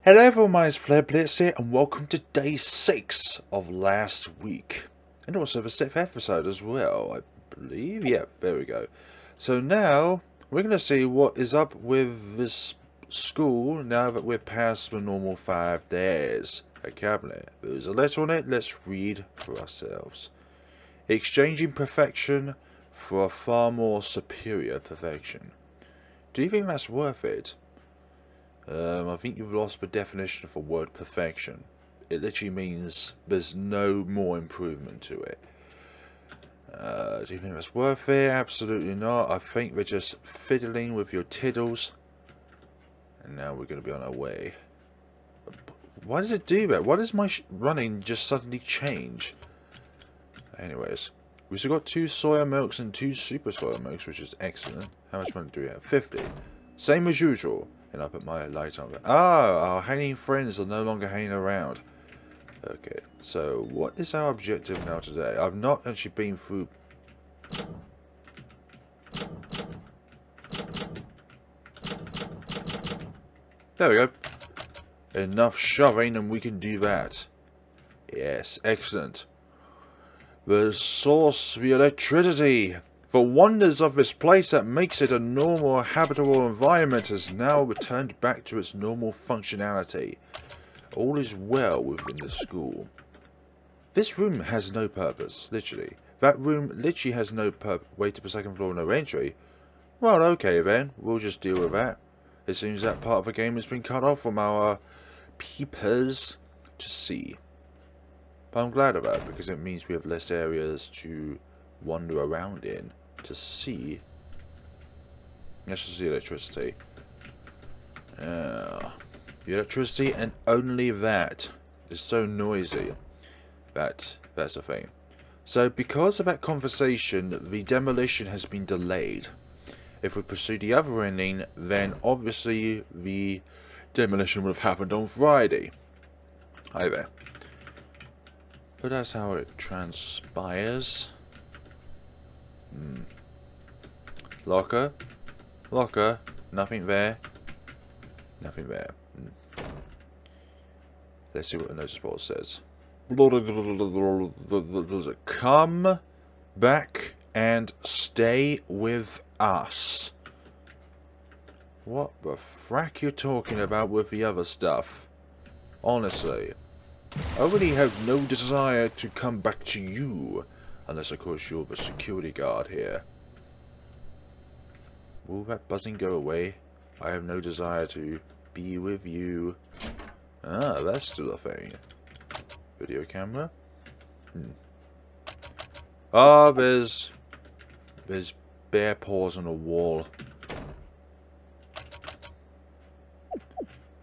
Hello everyone, my name is FlareBlitzed here, and welcome to day 6 of last week. And also the 6th episode as well, I believe. Yeah, there we go. So now, we're going to see what is up with this school now that we're past the normal 5 days. A cabinet. There's a letter on it, let's read for ourselves. Exchanging perfection for a far more superior perfection. Do you think that's worth it? I think you've lost the definition of the word perfection. It literally means there's no more improvement to it. Do you think that's worth it? Absolutely not. I think we're just fiddling with your tiddles. And now we're going to be on our way. Why does it do that? Why does my running just suddenly change? Anyways, we've still got 2 soya milks and 2 super soya milks, which is excellent. How much money do we have? 50. Same as usual. And I put my light on. Ah, our hanging friends are no longer hanging around. Okay, so what is our objective now today? I've not actually been through... There we go. Enough shoving and we can do that. Yes, excellent. The source, the electricity. The wonders of this place that makes it a normal, habitable environment has now returned back to its normal functionality. All is well within the school. This room has no purpose, literally. That room literally has no way to the second floor, no entry. Well, okay then, we'll just deal with that. It seems that part of the game has been cut off from our peepers to see. But I'm glad of that, because it means we have less areas to wander around in. To see. Let's just see electricity. The electricity and only that is so noisy. That's the thing. So because of that conversation, the demolition has been delayed. If we pursue the other ending, then obviously the demolition would have happened on Friday. Hi there. But that's how it transpires. Locker. Locker. Nothing there. Nothing there. Let's see what the notice board says. Come back and stay with us. What the frack you talking about with the other stuff? Honestly. I really have no desire to come back to you. Unless, of course, you're the security guard here. Will that buzzing go away? I have no desire to be with you. Ah, that's still a thing. Video camera? Ah, there's bear paws on a wall.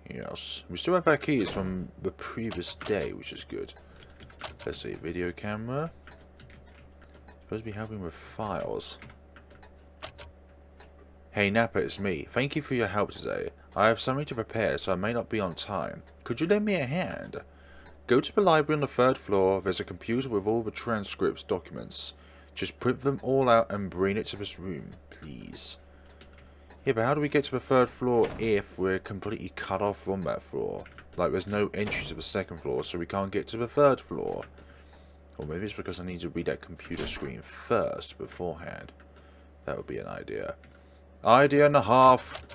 Yes. We still have our keys from the previous day, which is good. Let's see, video camera. Supposed to be helping with files. Hey Napa, it's me. Thank you for your help today. I have something to prepare, so I may not be on time. Could you lend me a hand? Go to the library on the 3rd floor. There's a computer with all the transcripts, documents. Just print them all out and bring it to this room, please. Yeah, but how do we get to the 3rd floor if we're completely cut off from that floor? Like, there's no entry to the 2nd floor, so we can't get to the 3rd floor. Or maybe it's because I need to read that computer screen first, beforehand. That would be an idea. Idea and a half.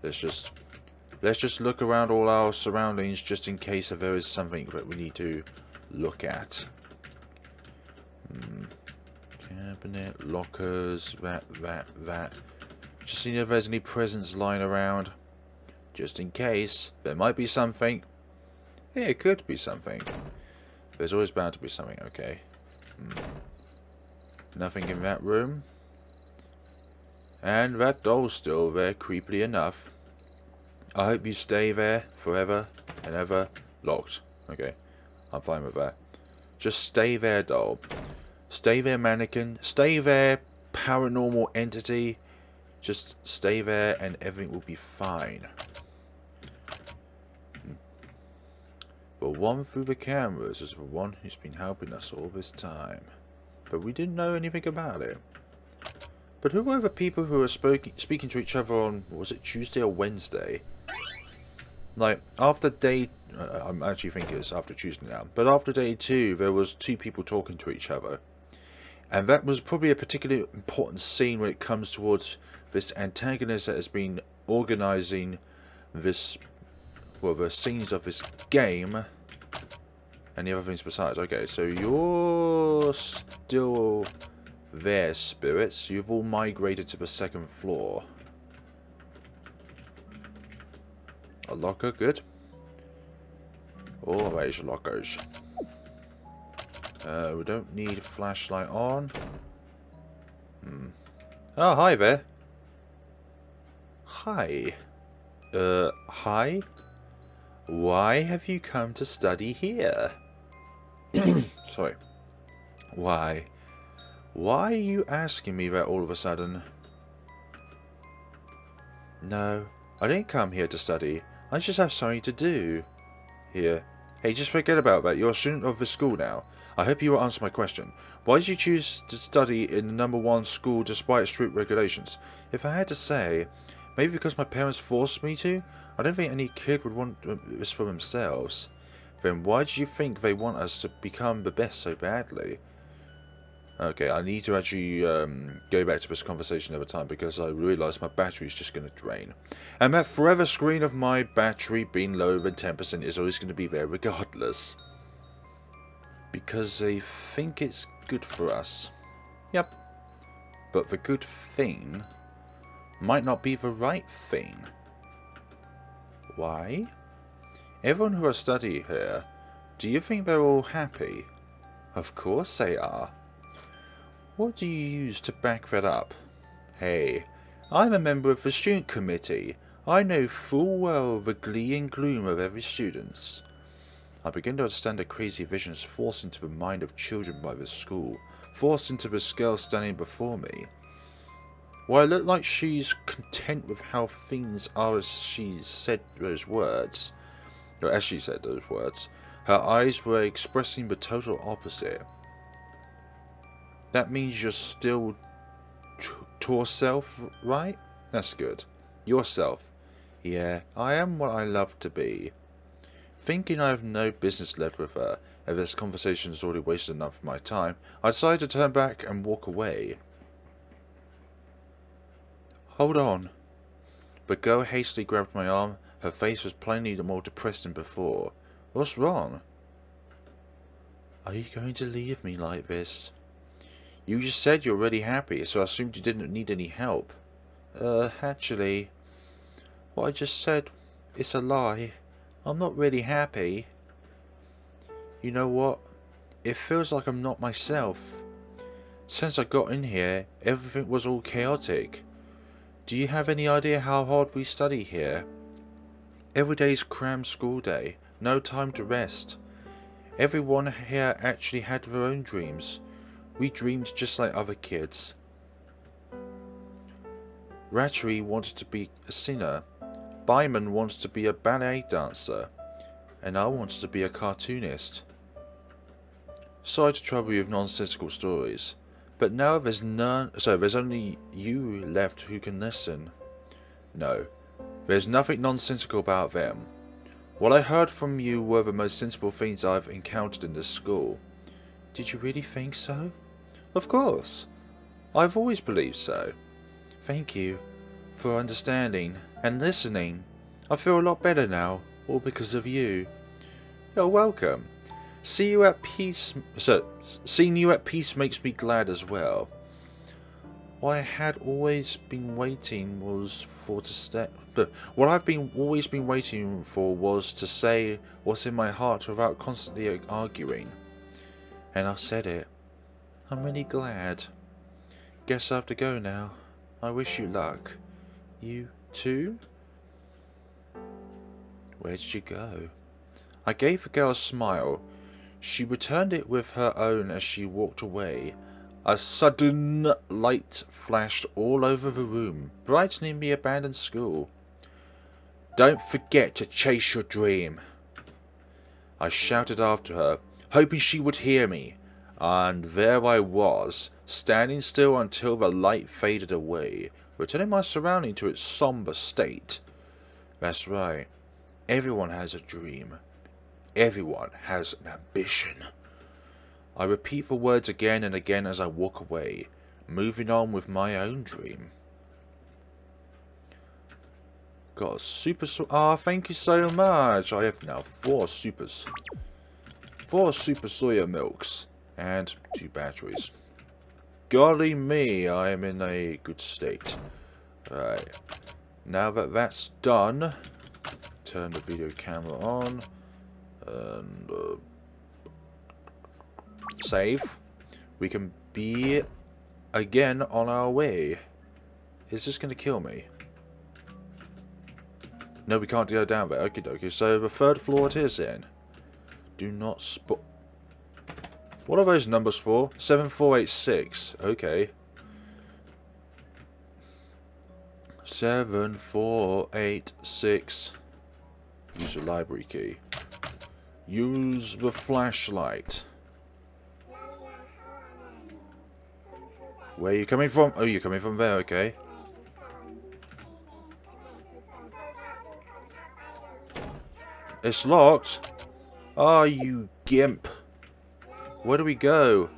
Let's just look around all our surroundings just in case if there is something that we need to look at. Cabinet, lockers, that. Just seeing if there's any presents lying around. Just in case. There might be something. Yeah, it could be something. There's always bound to be something, okay. Nothing in that room. And that doll's still there, creepily enough. I hope you stay there forever and ever. Locked. Okay. I'm fine with that. Just stay there, doll. Stay there, mannequin. Stay there, paranormal entity. Just stay there and everything will be fine. The one through the cameras is the one who's been helping us all this time. But we didn't know anything about it. But who were the people who were speaking to each other on, was it Tuesday or Wednesday? Like, after day... I'm actually thinking it's after Tuesday now. But after day 2, there was 2 people talking to each other. And that was probably a particularly important scene when it comes towards this antagonist that has been organising this... well, the scenes of this game. And the other things besides. Okay, so you're still there, spirits. You've all migrated to the 2nd floor. A locker, good. Always lockers. We don't need a flashlight on. Oh, hi there. Hi. Hi? Why have you come to study here? Sorry. Why? Why are you asking me that all of a sudden? No, I didn't come here to study. I just have something to do. Here. Hey, just forget about that. You're a student of the school now. I hope you will answer my question. Why did you choose to study in the #1 school despite strict regulations? If I had to say, maybe because my parents forced me to? I don't think any kid would want this for themselves. Then why do you think they want us to become the best so badly? Okay, I need to actually go back to this conversation over time because I realise my battery is just going to drain. And that forever screen of my battery being lower than 10% is always going to be there regardless. Because they think it's good for us. Yep. But the good thing might not be the right thing. Why? Everyone who has studied here, do you think they're all happy? Of course they are. What do you use to back that up? Hey, I'm a member of the student committee. I know full well the glee and gloom of every student. I begin to understand the crazy visions forced into the mind of children by the school, forced into the girl standing before me. While it looked like she's content with how things are as she said those words, or as she said those words, her eyes were expressing the total opposite. That means you're still yourself, right? That's good. Yourself. Yeah, I am what I love to be. Thinking I have no business left with her, and this conversation has already wasted enough of my time, I decided to turn back and walk away. Hold on. The girl hastily grabbed my arm. Her face was plainly more depressed than before. What's wrong? Are you going to leave me like this? You just said you're already happy, so I assumed you didn't need any help. Actually, what I just said, it's a lie. I'm not really happy. You know what? It feels like I'm not myself. Since I got in here, everything was all chaotic. Do you have any idea how hard we study here? Every day's crammed school day, no time to rest. Everyone here actually had their own dreams. We dreamed just like other kids. Ratchery wanted to be a singer. Byman wants to be a ballet dancer. And I wanted to be a cartoonist. Sorry to trouble you with nonsensical stories. But now there's there's only you left who can listen. No, there's nothing nonsensical about them. What I heard from you were the most sensible things I've encountered in this school. Did you really think so? Of course. I've always believed so. Thank you for understanding and listening. I feel a lot better now, all because of you. You're welcome. Seeing you at peace makes me glad as well. What I had always been waiting was what I've always been waiting for was to say what's in my heart without constantly arguing. And I said it. I'm really glad. Guess I have to go now. I wish you luck. You too? Where did you go? I gave the girl a smile. She returned it with her own as she walked away. A sudden light flashed all over the room, brightening the abandoned school. Don't forget to chase your dream. I shouted after her, hoping she would hear me. And there I was, standing still until the light faded away, returning my surrounding to its somber state. That's right. Everyone has a dream. Everyone has an ambition. I repeat the words again and again as I walk away, moving on with my own dream. Got a super... thank you so much. I have now 4 supers. 4 super soya milks. And 2 batteries. Golly me, I am in a good state. Alright. Now that that's done, turn the video camera on. And... save. We can be again on our way. Is this going to kill me? No, we can't go down there. Okie dokie. So the 3rd floor it is then. Do not spot. What are those numbers for? 7486. Okay. 7486. Use the library key. Use the flashlight. Where are you coming from? Oh, you're coming from there, okay. It's locked. Ah, oh, you gimp. Where do we go?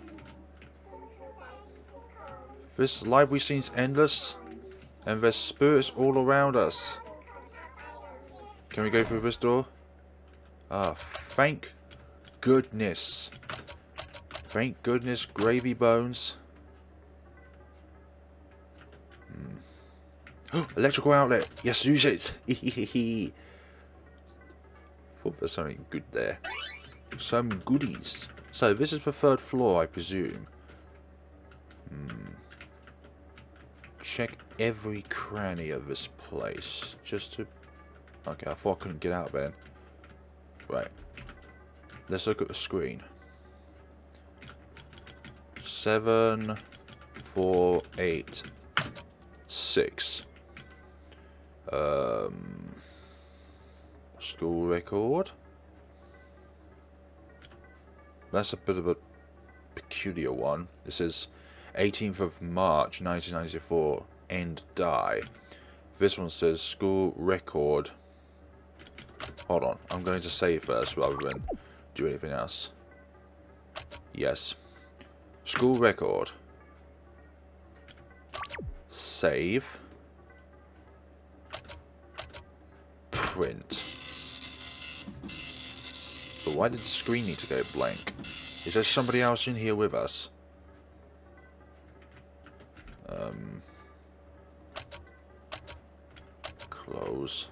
This library seems endless. And there's spirits all around us. Can we go through this door? Ah, thank goodness. Thank goodness, gravy bones. Electrical outlet. Yes, use it. Thought there's something good there. Some goodies. So this is the 3rd floor, I presume. Check every cranny of this place, just to. Okay, I thought I couldn't get out then. Right. Let's look at the screen. 7, 4, 8, 6. School record. That's a bit of a peculiar one. This is 18th of March 1994. End die. This one says school record. Hold on. I'm going to save first rather than do anything else. Yes. School record. Save. Print. But why did the screen need to go blank? Is there somebody else in here with us? Close.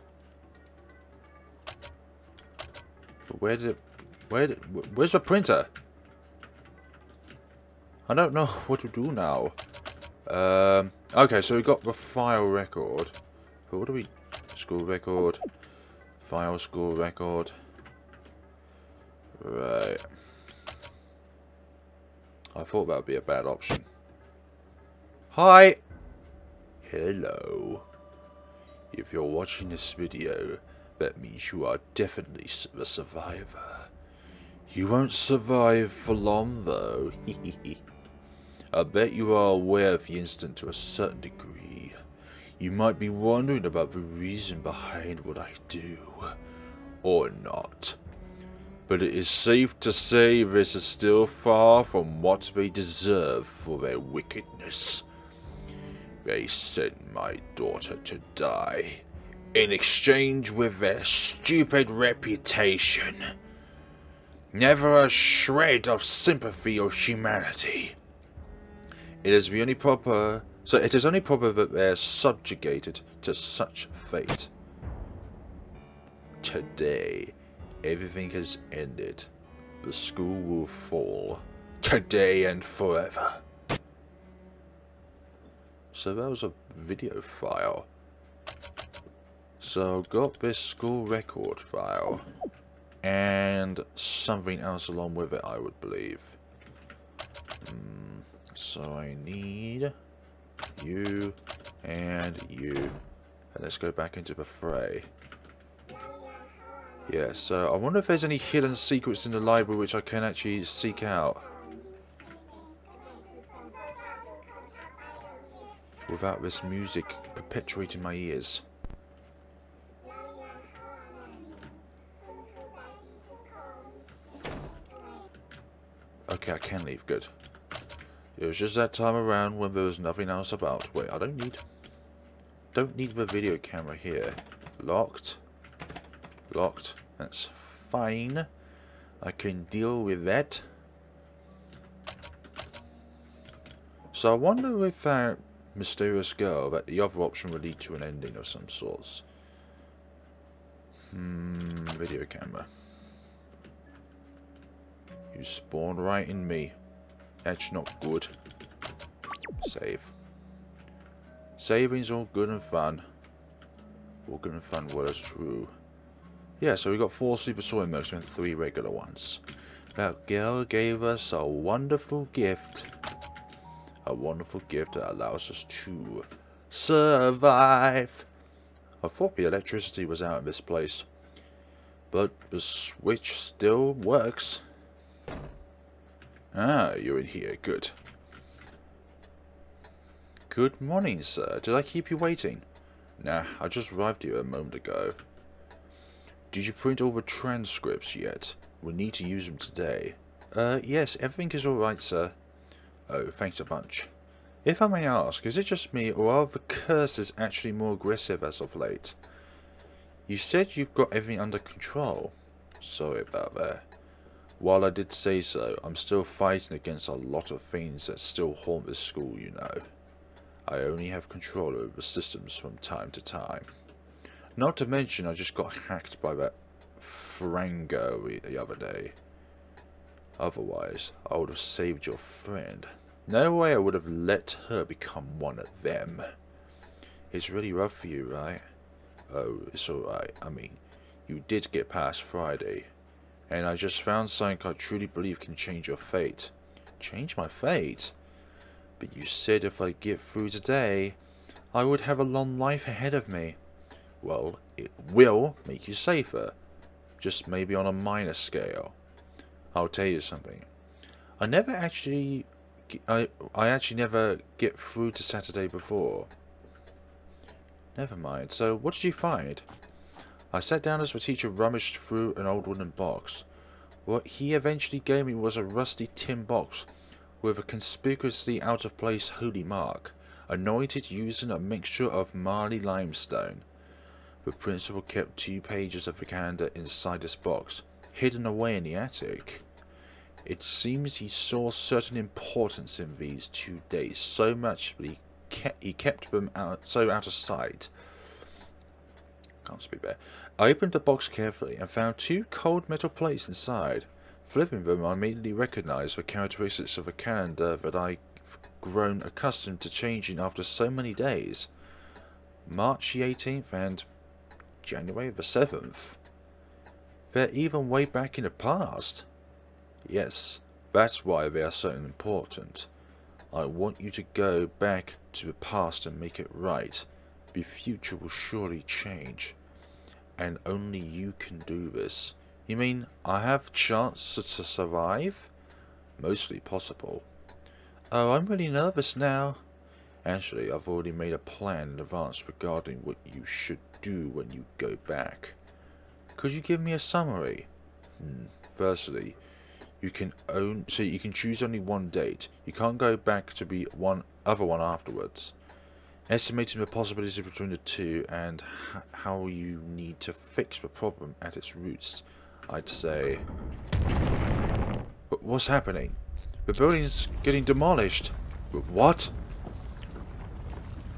But where's the printer? I don't know what to do now. Okay, so we got the file record. But what do we... School record. File school record. Right. I thought that would be a bad option. Hi! Hello. If you're watching this video, that means you are definitely the survivor. You won't survive for long though. I bet you are aware of the incident to a certain degree. You might be wondering about the reason behind what I do. Or not. But it is safe to say this is still far from what they deserve for their wickedness. They sent my daughter to die, in exchange with their stupid reputation. Never a shred of sympathy or humanity. It is only proper that they are subjugated to such fate. Today, everything has ended. The school will fall. Today and forever. So that was a video file. So I've got this school record file. And something else along with it, I would believe. So I need you and you. And let's go back into the fray. Yeah, so I wonder if there's any hidden secrets in the library which I can actually seek out. Without this music perpetuating my ears. Okay, I can leave. Good. It was just that time around when there was nothing else about. Wait, I don't need the video camera here. Locked. Locked. That's fine. I can deal with that. So I wonder if that mysterious girl, that the other option would lead to an ending of some sorts. Video camera. You spawned right in me. That's not good. Save. Saving's all good and fun. All good and fun, well, that's true. Yeah, so we got 4 super soy milks and 3 regular ones. That girl gave us a wonderful gift. A wonderful gift that allows us to survive. I thought the electricity was out in this place, but the switch still works. Ah, you're in here. Good. Good morning, sir. Did I keep you waiting? Nah, I just arrived here a moment ago. Did you print all the transcripts yet? We need to use them today. Yes, everything is alright, sir. Oh, thanks a bunch. If I may ask, is it just me, or are the curses actually more aggressive as of late? You said you've got everything under control. Sorry about that. While I did say so, I'm still fighting against a lot of things that still haunt this school, you know. I only have control over the systems from time to time. Not to mention, I just got hacked by that Frango the other day. Otherwise, I would have saved your friend. No way I would have let her become one of them. It's really rough for you, right? Oh, it's alright. I mean, you did get past Friday. And I just found something I truly believe can change your fate. Change my fate? But you said if I get through today, I would have a long life ahead of me. Well, it will make you safer. Just maybe on a minor scale. I'll tell you something. I actually never get through to Saturday before. Never mind. So, what did you find? I sat down as the teacher rummaged through an old wooden box. What he eventually gave me was a rusty tin box with a conspicuously out-of-place holy mark, anointed using a mixture of Marley limestone. The principal kept 2 pages of the calendar inside this box, hidden away in the attic. It seems he saw certain importance in these 2 days so much that he kept them out of sight. Can't speak there. I opened the box carefully and found 2 cold metal plates inside. Flipping them, I immediately recognized the characteristics of a calendar that I've grown accustomed to changing after so many days. March the 18th and January the 7th. They're even way back in the past. Yes, that's why they are so important. I want you to go back to the past and make it right. The future will surely change. And only you can do this. You mean I have chance to survive? Mostly possible. Oh, I'm really nervous now. Actually, I've already made a plan in advance regarding what you should do when you go back. Could you give me a summary? Firstly, you can choose only one date. You can't go back to be other one afterwards. Estimating the possibilities between the two and how you need to fix the problem at its roots, I'd say. But what's happening? The building's getting demolished. What?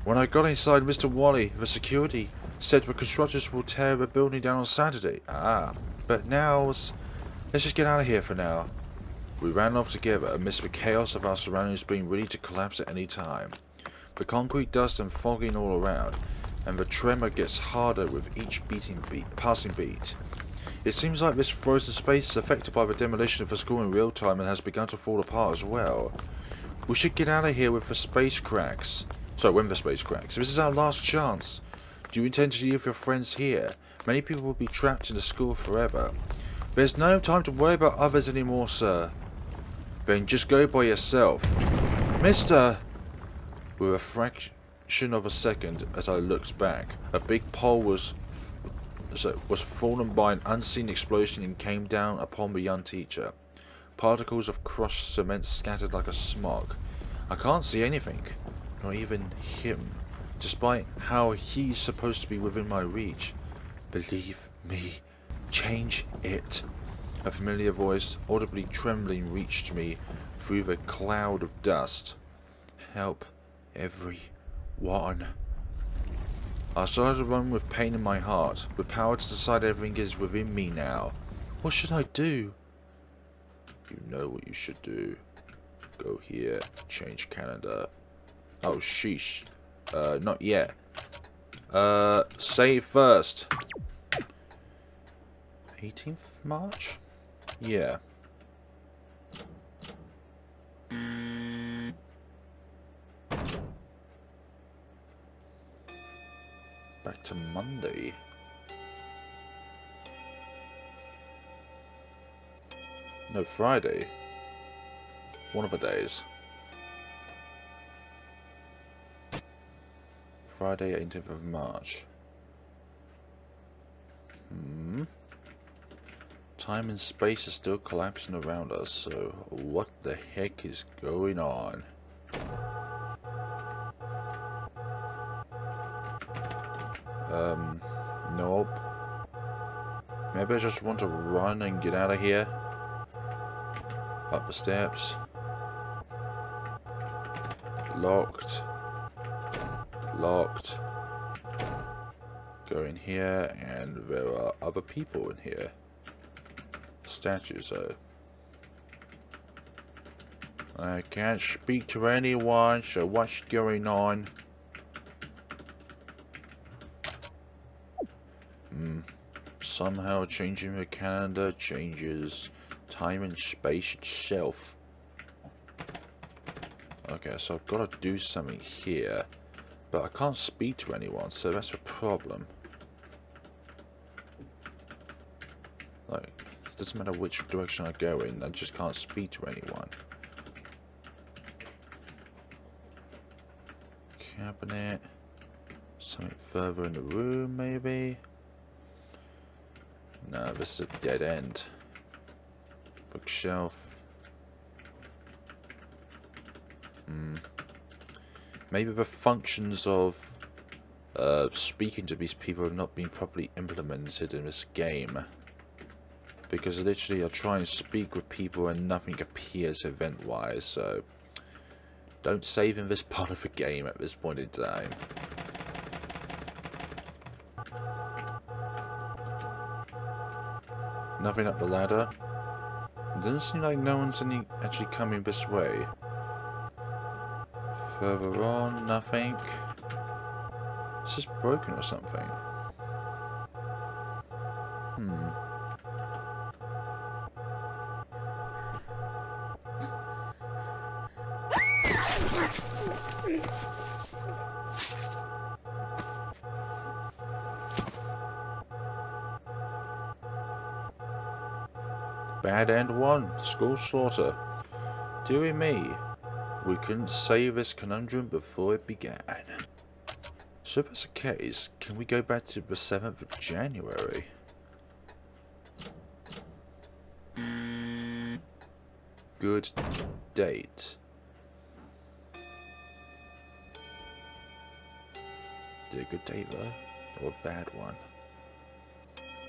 When I got inside, Mr. Wally, the security, said the constructors will tear the building down on Saturday. But now, let's just get out of here for now. We ran off together amidst the chaos of our surroundings being ready to collapse at any time. The concrete dust and fogging all around, and the tremor gets harder with each passing beat. It seems like this frozen space is affected by the demolition of the school in real time and has begun to fall apart as well. We should get out of here with the space cracks. So when the space cracks. This is our last chance. Do you intend to leave your friends here? Many people will be trapped in the school forever. There's no time to worry about others anymore, sir. Then just go by yourself. Mister! With a fraction of a second as I looked back, a big pole was fallen by an unseen explosion and came down upon the young teacher. Particles of crushed cement scattered like a smog. I can't see anything, not even him, despite how he's supposed to be within my reach. Believe me, change it. A familiar voice, audibly trembling, reached me through the cloud of dust. Help, everyone. I started to run with pain in my heart, with power to decide everything is within me now. What should I do? You know what you should do. Go here, change calendar. Oh, sheesh. Not yet. Save first. 18th March? Yeah. Back to Monday. No, Friday. One of the days. Friday, 18th of March. Time and space is still collapsing around us, so what the heck is going on? Nope. Maybe I just want to run and get out of here. Up the steps. Locked. Locked. Go in here, and there are other people in here. Statues, though. I can't speak to anyone, so what's going on? Somehow changing the calendar changes time and space itself. Okay, so I've got to do something here, but I can't speak to anyone, so that's a problem. Like, it doesn't matter which direction I go in, I just can't speak to anyone. Cabinet. Something further in the room, maybe? No, this is a dead end. Bookshelf. Maybe the functions of speaking to these people have not been properly implemented in this game. Because literally I try and speak with people and nothing appears event-wise, so don't save in this part of the game at this point in time. Nothing up the ladder. It doesn't seem like no one's actually coming this way. Further on, nothing. Is this broken or something? Bad end one. School slaughter. Dearie me. We couldn't save this conundrum before it began. So if that's the case, can we go back to the 7th of January? Good date. Did a good date though? Or a bad one?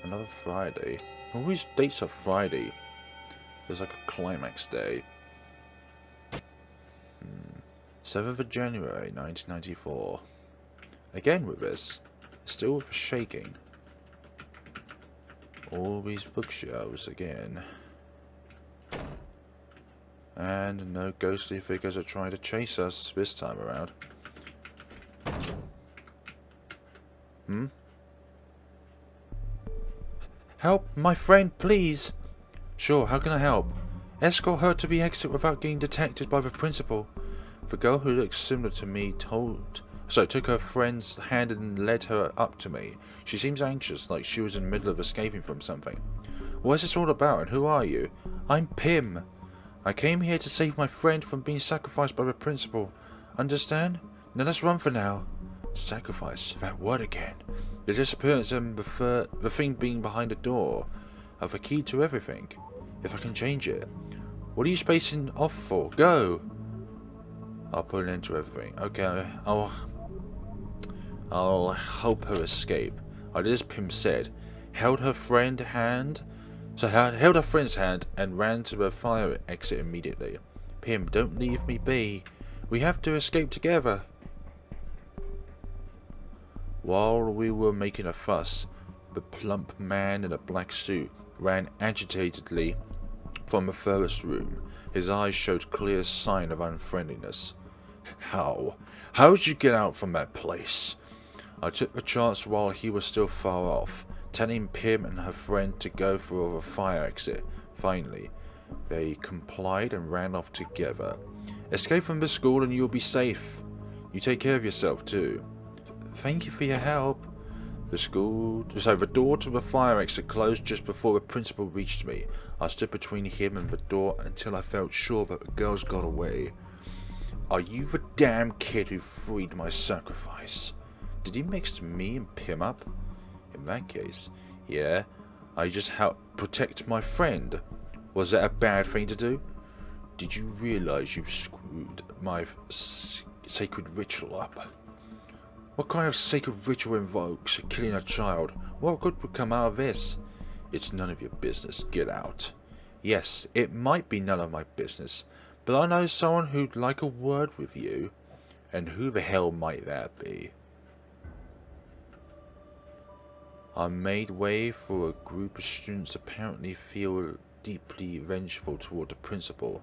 Another Friday. All these dates are Friday. There's like a climax day. 7th of January 1994. Again with this. Still shaking. All these bookshelves again. And no ghostly figures are trying to chase us this time around. Help, my friend, please. Sure, how can I help? Escort her to the exit without getting detected by the principal. The girl who looks similar to me took her friend's hand and led her up to me. She seems anxious, like she was in the middle of escaping from something. What is this all about, and who are you? I'm Pim. I came here to save my friend from being sacrificed by the principal. Understand? Now let's run for now. Sacrifice? That word again. The disappearance and the thing being behind the door. Have a key to everything. If I can change it. What are you spacing off for? Go! I'll put an end to everything. Okay, I'll help her escape. I did as Pim said. Held her friend's hand and ran to the fire exit immediately. Pim, don't leave me be. We have to escape together. While we were making a fuss, the plump man in a black suit ran agitatedly from the furthest room. His eyes showed clear sign of unfriendliness. How'd you get out from that place? I took the chance while he was still far off, telling Pim and her friend to go for the fire exit. Finally, they complied and ran off together. Escape from the school and you'll be safe. You take care of yourself too. Thank you for your help. The door to the fire exit closed just before the principal reached me. I stood between him and the door until I felt sure that the girls got away. Are you the damn kid who freed my sacrifice? Did he mix me and Pim up? In that case, yeah, I just helped protect my friend. Was that a bad thing to do? Did you realize you've screwed my sacred ritual up? What kind of sacred ritual invokes killing a child? What good would come out of this? It's none of your business. Get out. Yes, it might be none of my business, but I know someone who'd like a word with you. And who the hell might that be? I made way for a group of students apparently feel deeply vengeful toward the principal.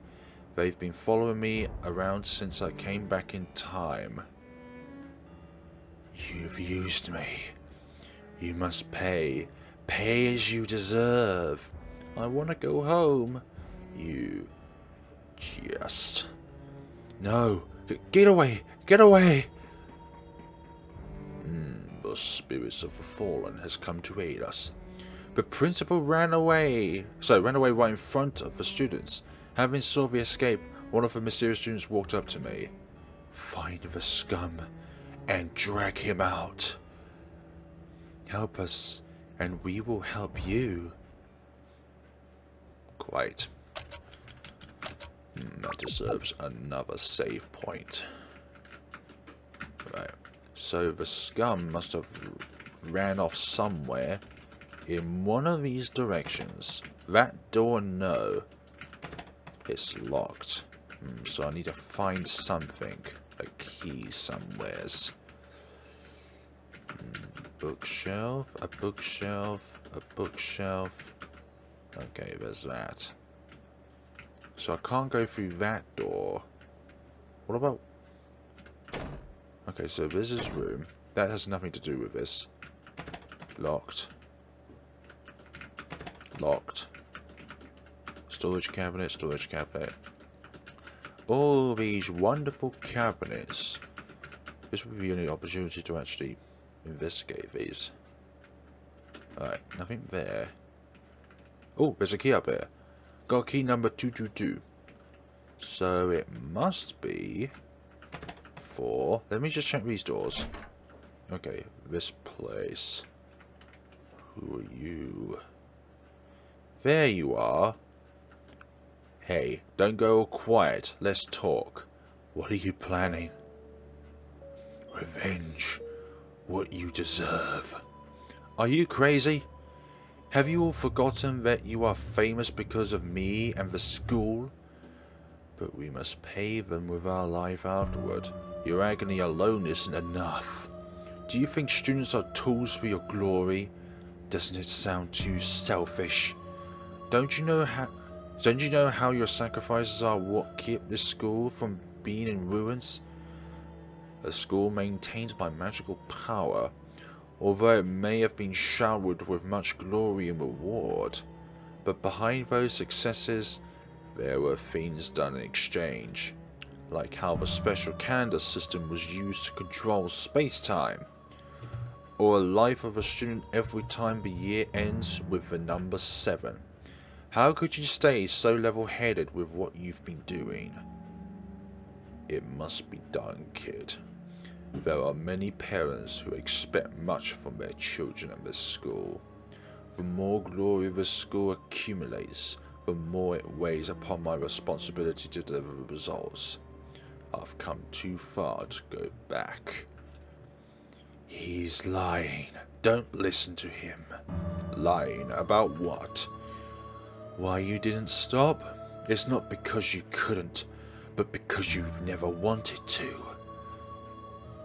They've been following me around since I came back in time. You've used me. You must pay. Pay as you deserve. I want to go home. You just... No. Get away. Get away. The spirits of the fallen has come to aid us. The principal ran away. Ran away right in front of the students. Having saw the escape, one of the mysterious students walked up to me. Find the scum and drag him out. Help us, and we will help you. Quite. That deserves another save point. Right. So the scum must have ran off somewhere in one of these directions. That door, no. It's locked. So I need to find something. A key somewheres. Bookshelf, a bookshelf, a bookshelf. Okay, there's that. So I can't go through that door. What about... Okay, so this is room. That has nothing to do with this. Locked. Locked. Storage cabinet, storage cabinet. All these wonderful cabinets. This would be the only opportunity to actually investigate these. Alright, nothing there. Oh, there's a key up there. Got key number 222. So it must be for... Let me just check these doors. Okay, this place. Who are you? There you are. Hey, don't go all quiet. Let's talk. What are you planning? Revenge. What you deserve. Are you crazy? Have you all forgotten that you are famous because of me and the school? But we must pay them with our life afterward. Your agony alone isn't enough. Do you think students are tools for your glory? Doesn't it sound too selfish? Don't you know how your sacrifices are what keep this school from being in ruins? A school maintained by magical power, although it may have been showered with much glory and reward. But behind those successes, there were things done in exchange, like how the special calendar system was used to control space-time, or a life of a student every time the year ends with the number 7. How could you stay so level-headed with what you've been doing? It must be done, kid. There are many parents who expect much from their children at this school. The more glory the school accumulates, the more it weighs upon my responsibility to deliver results. I've come too far to go back. He's lying. Don't listen to him. Lying about what? Why you didn't stop? It's not because you couldn't, but because you've never wanted to.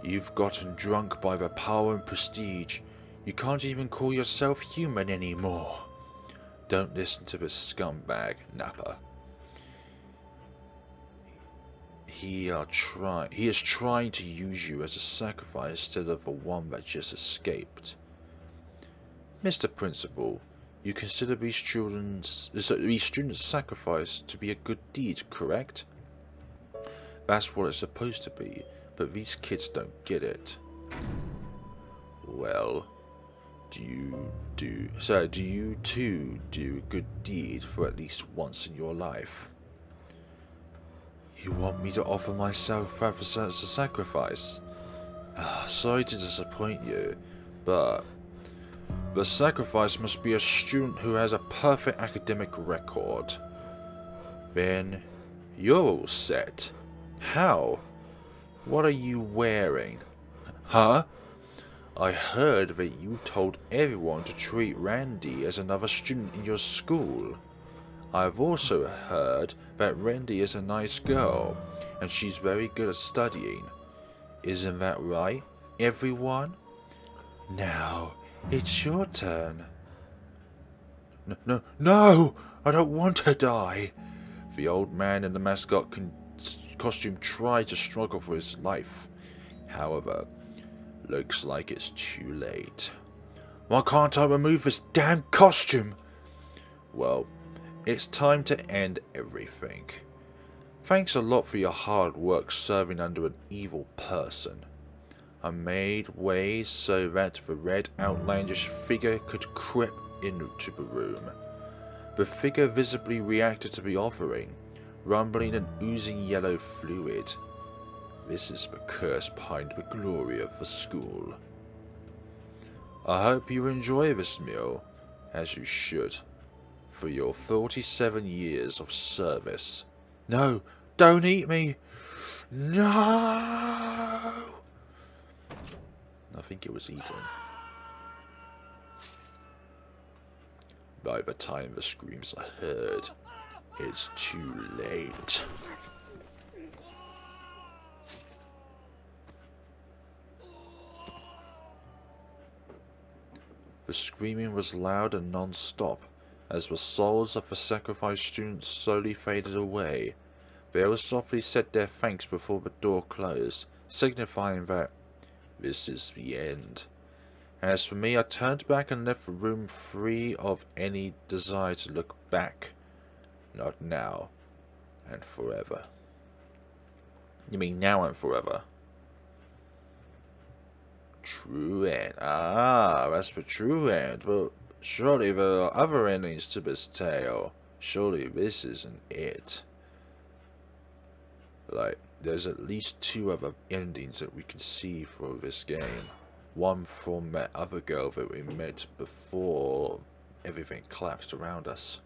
You've gotten drunk by the power and prestige. You can't even call yourself human anymore. Don't listen to this scumbag, Napa. He is trying to use you as a sacrifice instead of the one that just escaped. Mr. Principal, you consider these students' sacrifice to be a good deed, correct? That's what it's supposed to be, but these kids don't get it. Well, do you too do a good deed for at least once in your life? You want me to offer myself as a sacrifice? Sorry to disappoint you, but the sacrifice must be a student who has a perfect academic record. Then you're all set. How? What are you wearing? Huh? I heard that you told everyone to treat Randy as another student in your school. I've also heard that Randy is a nice girl, and she's very good at studying. Isn't that right, everyone? Now, it's your turn. No! I don't want to die! The old man in the mascot costume tried to struggle for his life. However, looks like it's too late. Why can't I remove this damn costume? Well, it's time to end everything. Thanks a lot for your hard work serving under an evil person. I made way so that the red outlandish figure could creep into the room. The figure visibly reacted to the offering, rumbling and oozing yellow fluid. This is the curse behind the glory of the school. I hope you enjoy this meal, as you should, for your 47 years of service. No, don't eat me! No! I think it was eaten. By the time the screams are heard, it's too late. The screaming was loud and non-stop, as the souls of the sacrificed students slowly faded away. They all softly said their thanks before the door closed, signifying that this is the end. As for me, I turned back and left the room free of any desire to look back. Not now, and forever. You mean now and forever? True end. Ah, that's the true end. But surely there are other endings to this tale. Surely this isn't it. Like, there's at least 2 other endings that we can see for this game. One from that other girl that we met before everything collapsed around us.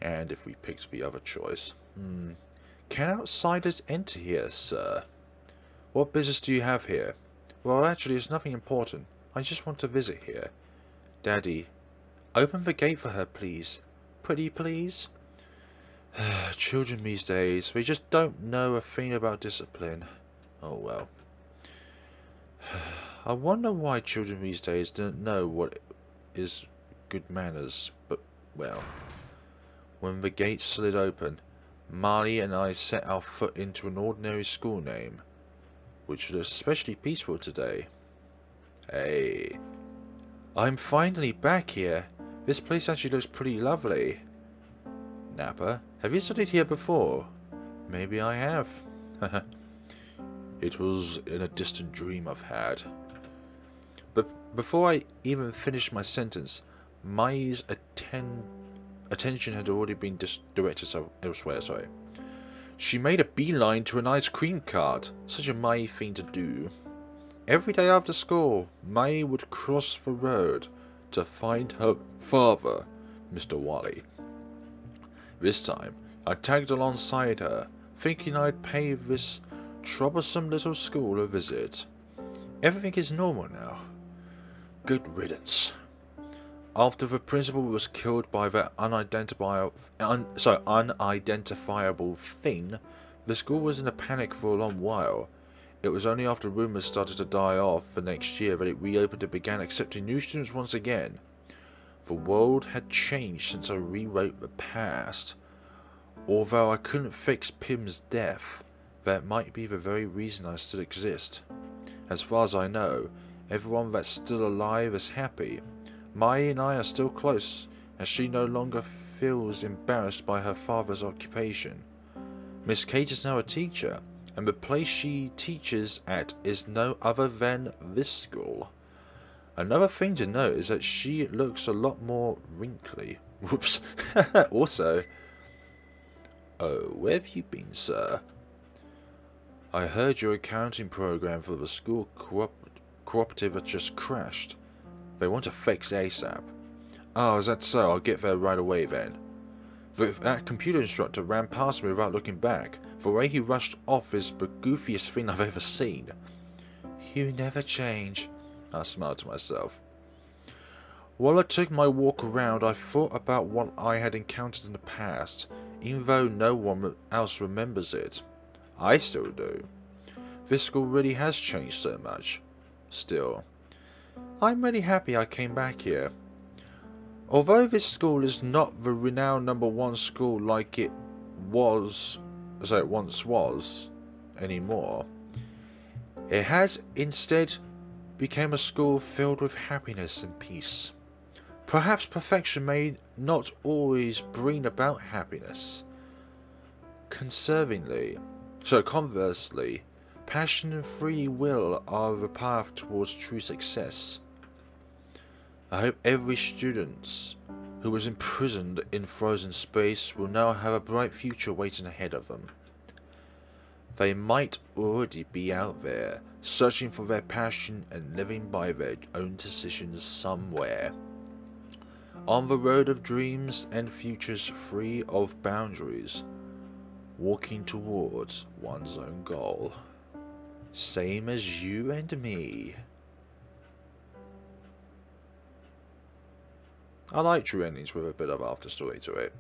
And if we picked the other choice. Can outsiders enter here, sir? What business do you have here? Well, actually, it's nothing important. I just want to visit here. Daddy, open the gate for her, please. Pretty please? Children these days, they just don't know a thing about discipline. Oh well. I wonder why children these days don't know what is good manners, but, well. When the gate slid open, Marley and I set our foot into an ordinary school name, which was especially peaceful today. Hey, I'm finally back here. This place actually looks pretty lovely. Napa, have you studied here before? Maybe I have. It was in a distant dream I've had. But before I even finished my sentence, Mai's attention had already been directed elsewhere, sorry. She made a beeline to an ice cream cart, such a Mai thing to do. Every day after school, Mai would cross the road to find her father, Mr. Wally. This time, I tagged alongside her, thinking I'd pay this troublesome little school a visit. Everything is normal now. Good riddance. After the principal was killed by that unidentifiable thing, the school was in a panic for a long while. It was only after rumours started to die off the next year that it reopened and began accepting new students once again. The world had changed since I rewrote the past. Although I couldn't fix Pim's death, that might be the very reason I still exist. As far as I know, everyone that's still alive is happy. Mai and I are still close, as she no longer feels embarrassed by her father's occupation. Miss Kate is now a teacher, and the place she teaches at is no other than this school. Another thing to note is that she looks a lot more wrinkly. Whoops. Also, oh, where have you been, sir? I heard your accounting program for the school cooperative had just crashed. They want to fix ASAP. Oh, is that so? I'll get there right away then. That computer instructor ran past me without looking back. The way he rushed off is the goofiest thing I've ever seen. You never change, I smiled to myself. While I took my walk around, I thought about what I had encountered in the past, even though no one else remembers it. I still do. This school really has changed so much. Still, I'm really happy I came back here. Although this school is not the renowned #1 school like it once was, anymore, it has instead become a school filled with happiness and peace. Perhaps perfection may not always bring about happiness. Conversely, passion and free will are the path towards true success. I hope every student who was imprisoned in frozen space will now have a bright future waiting ahead of them. They might already be out there, searching for their passion and living by their own decisions somewhere. On the road of dreams and futures free of boundaries, walking towards one's own goal. Same as you and me. I like true endings with a bit of after story to it.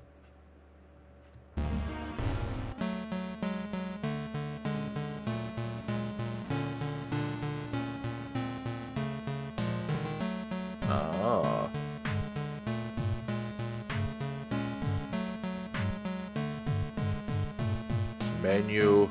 Ah. Menu.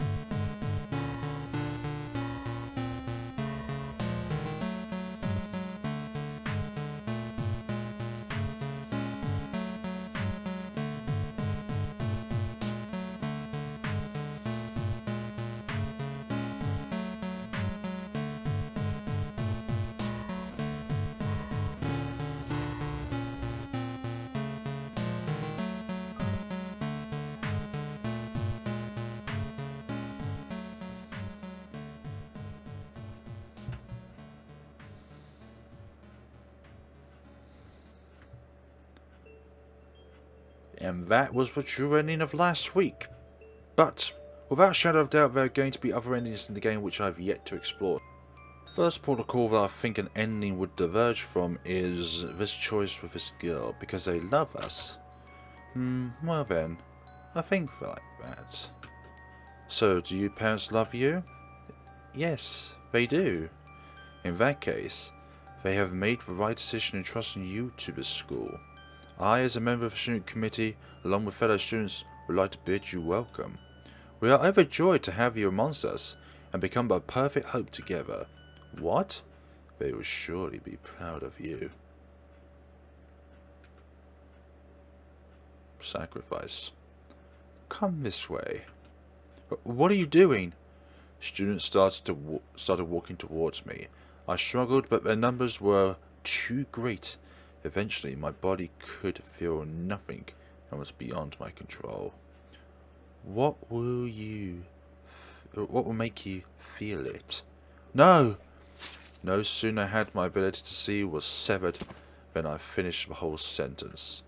And that was the true ending of last week. But, without shadow of doubt, there are going to be other endings in the game which I've yet to explore. First port of call that I think an ending would diverge from is this choice with this girl, because they love us. Well then, I think like that. So, do you parents love you? Yes, they do. In that case, they have made the right decision in trusting you to this school. I, as a member of the student committee, along with fellow students, would like to bid you welcome. We are overjoyed to have you amongst us, and become a perfect hope together. What? They will surely be proud of you. Sacrifice. Come this way. What are you doing? Students started walking towards me. I struggled, but their numbers were too great. Eventually, my body could feel nothing and was beyond my control. What will make you feel it? No! No sooner had my ability to see was severed than I finished the whole sentence.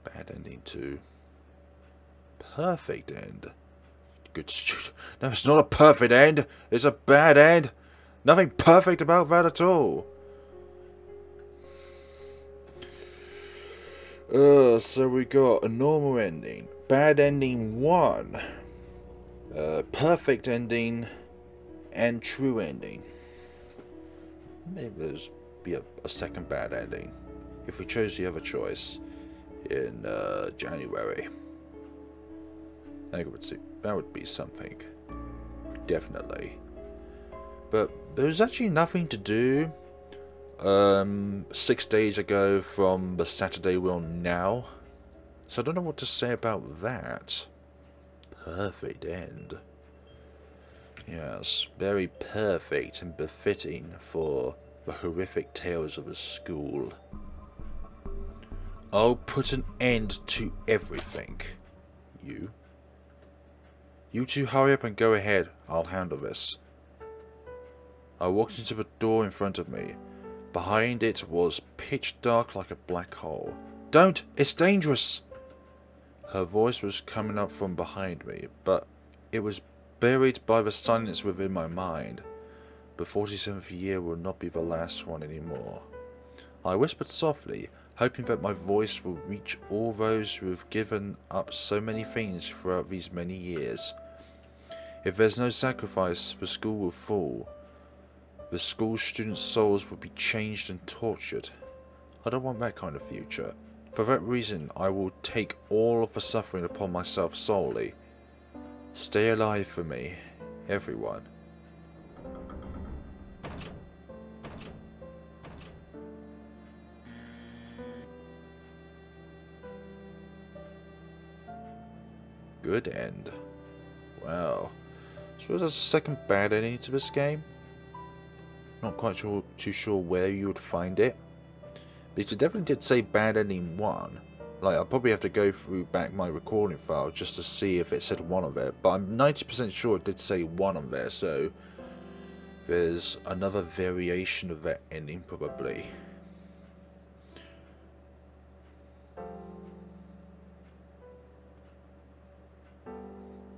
Bad ending too. perfect end. Good student. No, it's not a perfect end. It's a bad end. Nothing perfect about that at all. So we got a normal ending, bad ending 1, perfect ending, and true ending. Maybe there's be a second bad ending if we chose the other choice in January. I think that would be something, definitely. But there's actually nothing to do 6 days ago from the Saturday we're on now, so I don't know what to say about that. Perfect end. Yes, very perfect and befitting for the horrific tales of the school. I'll put an end to everything. You two hurry up and go ahead. I'll handle this. I walked into the door in front of me. Behind it was pitch dark like a black hole. Don't! It's dangerous! Her voice was coming up from behind me, but it was buried by the silence within my mind. The 47th year will not be the last one anymore. I whispered softly, hoping that my voice will reach all those who have given up so many things throughout these many years. If there's no sacrifice, the school will fall. The school students' souls will be changed and tortured. I don't want that kind of future. For that reason, I will take all of the suffering upon myself solely. Stay alive for me, everyone. Good end. Wow. So there's a second bad ending to this game. Not quite too sure where you would find it. But you definitely did say bad ending 1. Like, I'll probably have to go through back my recording file just to see if it said 1 on there. But I'm 90% sure it did say 1 on there, so there's another variation of that ending probably.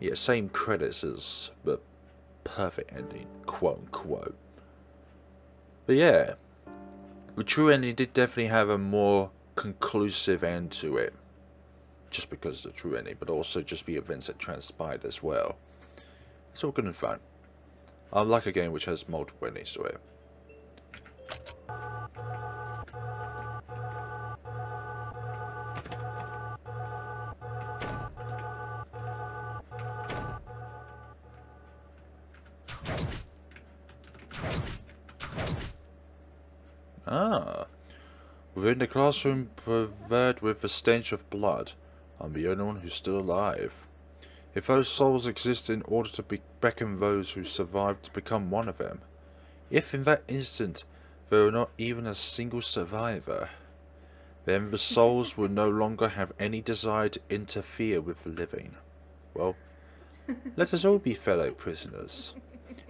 Yeah, same credits as the perfect ending, quote unquote. But yeah, the true ending did definitely have a more conclusive end to it. Just because of the true ending, but also just the events that transpired as well. It's all good and fun. I like a game which has multiple endings to it. Ah. Within the classroom, pervaded with the stench of blood, I'm the only one who's still alive. If those souls exist in order to beckon those who survived to become one of them, if in that instant there were not even a single survivor, then the souls would no longer have any desire to interfere with the living. Well, let us all be fellow prisoners.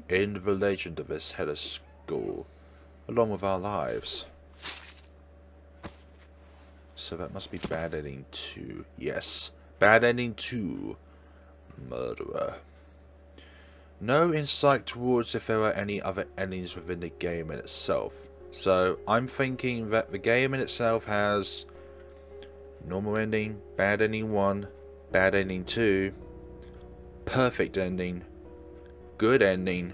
End the legend of this hellish school, along with our lives. So that must be bad ending 2. Yes. Bad ending 2. Murderer. No insight towards if there are any other endings within the game in itself. So I'm thinking that the game in itself has normal ending, bad ending 1, bad ending 2, perfect ending, good ending,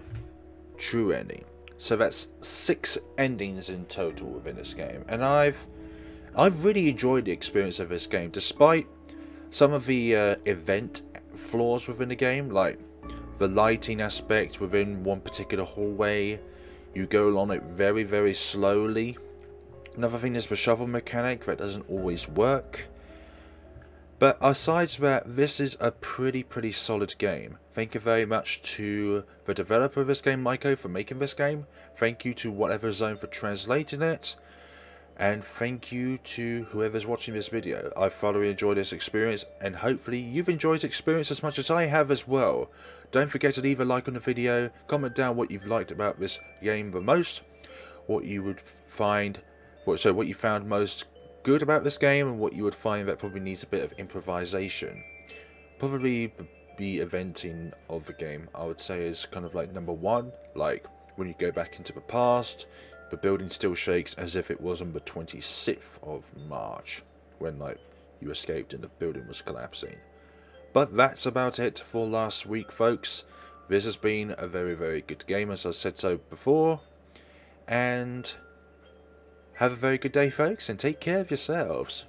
true ending. So that's 6 endings in total within this game. And I've really enjoyed the experience of this game, despite some of the event flaws within the game, like the lighting aspect within one particular hallway. You go along it very, very slowly. Another thing is the shovel mechanic that doesn't always work. But aside from that, this is a pretty solid game. Thank you very much to the developer of this game, Mayko, for making this game. Thank you to whateverzone for translating it. And thank you to whoever's watching this video. I thoroughly enjoyed this experience, and hopefully you've enjoyed the experience as much as I have as well. Don't forget to leave a like on the video, comment down what you've liked about this game the most, what you found most good about this game, and what you would find that probably needs a bit of improvisation. probably the eventing of the game, I would say, is kind of like number one. Like, when you go back into the past, the building still shakes as if it was on the 26th of March, when, like, you escaped and the building was collapsing. But that's about it for last week, folks. This has been a very, very good game, as I said so before. And have a very good day, folks, and take care of yourselves.